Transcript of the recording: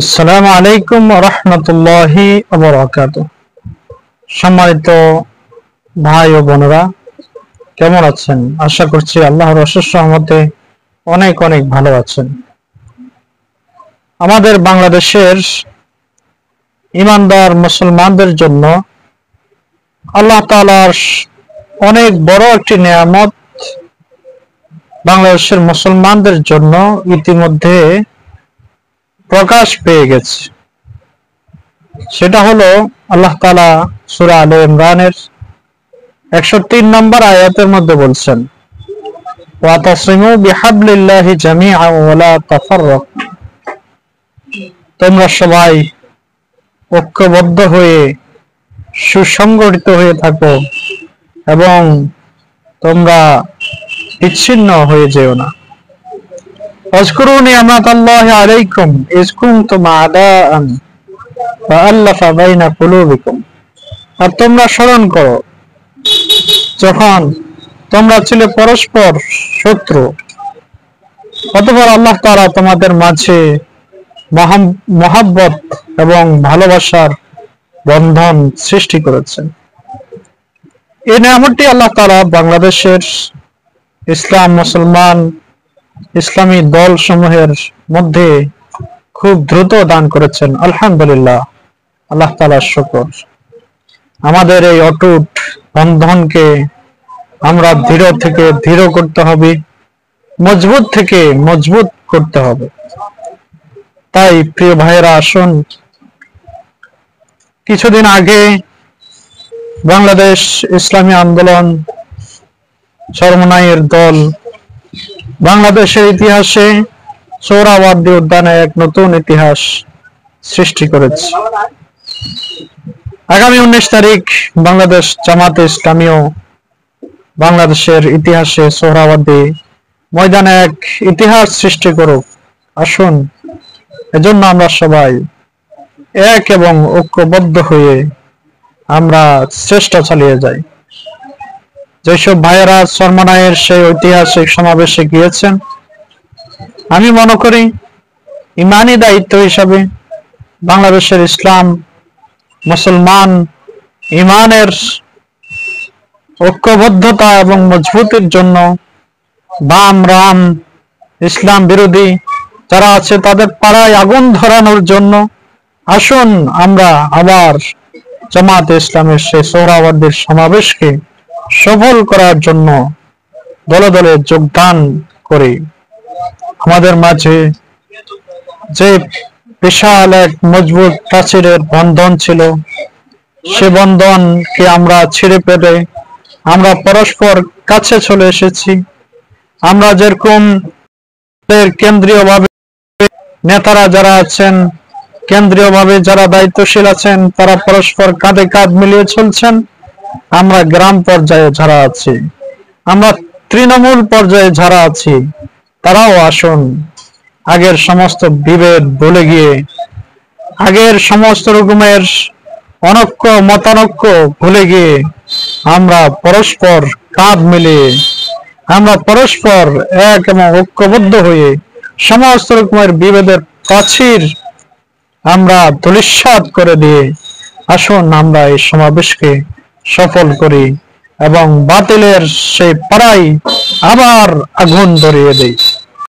আসসালামু আলাইকুম ওয়া রাহমাতুল্লাহি ওয়া বারাকাতুহু। সম্মানিত ভাই ও বোনেরা, কেমন আছেন? আশা করছি আল্লাহর অশেষ রহমতে অনেক অনেক ভালো আছেন। আমাদের বাংলাদেশের ঈমানদার মুসলমানদের জন্য আল্লাহ তাআলার অনেক বড় একটি নিয়ামত বাংলাদেশের মুসলমানদের জন্য ইতিমধ্যে প্রকাশ পেয়ে গেছে। সেটা হলো আল্লাহ তাআলা সূরা আলে ইমরানের 103 নম্বর আয়াতের মধ্যে বলছেন, ওয়াতাসিমু বিহাবলিল্লাহি জামিআন ওয়া লা তাফাররাকু। তোমরা সবাই ঐক্যবদ্ধ হয়ে সুসংগঠিত হয়ে থাকো এবং তোমরা বিচ্ছিন্ন হয়ে যেও না। আযকুরু নি'মাতাল্লাহি আলাইকুম ইয কুনতুম আ'দাআন ফাআল্লাফা বাইনা কুলুবিকুম। আর তোমরা স্মরণ করো যখন তোমরা ছিলে পরস্পর শত্রু, অতঃপর আল্লাহ তাআলা তোমাদের মাঝে মহব্বত এবং ভালোবাসার বন্ধন সৃষ্টি করেছেন। এই নিয়ামতটি আল্লাহ তাআলা বাংলাদেশের ইসলামী দল সমূহের মধ্যে খুব দ্রুত দান করেছেন। আলহামদুলিল্লাহ, আল্লাহ তাআলার শুকর। আমাদের এই অটুট বন্ধনকে আমরা দৃঢ় থেকে দৃঢ় করতে হবে, মজবুত থেকে মজবুত করতে হবে। তাই প্রিয় ভাইয়েরা, আসুন, কিছুদিন আগে বাংলাদেশ ইসলামী আন্দোলন চরমনাইয়ের দল বাংলাদেশের ইতিহাসে সোহরাওয়ার্দী উদ্যানে এক নতুন ইতিহাস সৃষ্টি করেছে। আগামী 19 তারিখ বাংলাদেশ জামাতে ইসলামীও বাংলাদেশের ইতিহাসে সোহরাওয়ার্দী ময়দানে এক ইতিহাস সৃষ্টি করুক। আসুন, এজন্য আমরা সবাই এক এবং ঐক্যবদ্ধ হয়ে আমরা চেষ্টা চালিয়ে যাই। যেসব ভাইয়েরা চরমনাইয়ের সেই ঐতিহাসিক সমাবেশে গিয়েছেন, আমি মনে করি ইমানি দায়িত্ব হিসাবে বাংলাদেশের ইসলাম মুসলমান ইমানের ঐক্যবদ্ধতা এবং মজবুতির জন্য বাম রাম ইসলাম বিরোধী যারা আছে তাদের পাড়ায় আগুন ধরানোর জন্য আসুন আমরা আবার জামাতে ইসলামের সেই সোহরাওয়ার্দীর সমাবেশকে সফল করার জন্য দলে দলে যোগদান করি। আমাদের মাঝে যে বিশাল এক মজবুত প্রাচীরের বন্ধন ছিল, সে বন্ধনকে আমরা ছিঁড়ে ফেলে আমরা পরস্পর কাছে চলে এসেছি। আমরা যেরকম কেন্দ্রীয়ভাবে নেতারা যারা আছেন, কেন্দ্রীয়ভাবে যারা দায়িত্বশীল আছেন, তারা পরস্পর কাঁধে কাঁধ মিলিয়ে চলছেন। আমরা গ্রাম পর্যায়ে যারা আছি, আমরা তৃণমূল পর্যায়ে যারা আছি, তারাও আসুন আগের সমস্ত বিভেদ ভুলে গিয়ে, আগের সমস্ত রকমের অনৈক্য মতানৈক্য ভুলে গিয়ে আমরা পরস্পর কাঁধ মিলিয়ে আমরা পরস্পর এক এবং ঐক্যবদ্ধ হয়ে সমস্ত রকমের বিভেদের প্রাচীর আমরা ধূলিসাৎ করে দিয়ে আসুন আমরা এই সমাবেশকে সফল করি এবং বাতিলের সেই পাড়ায় আবার আগুন ধরিয়ে দেই।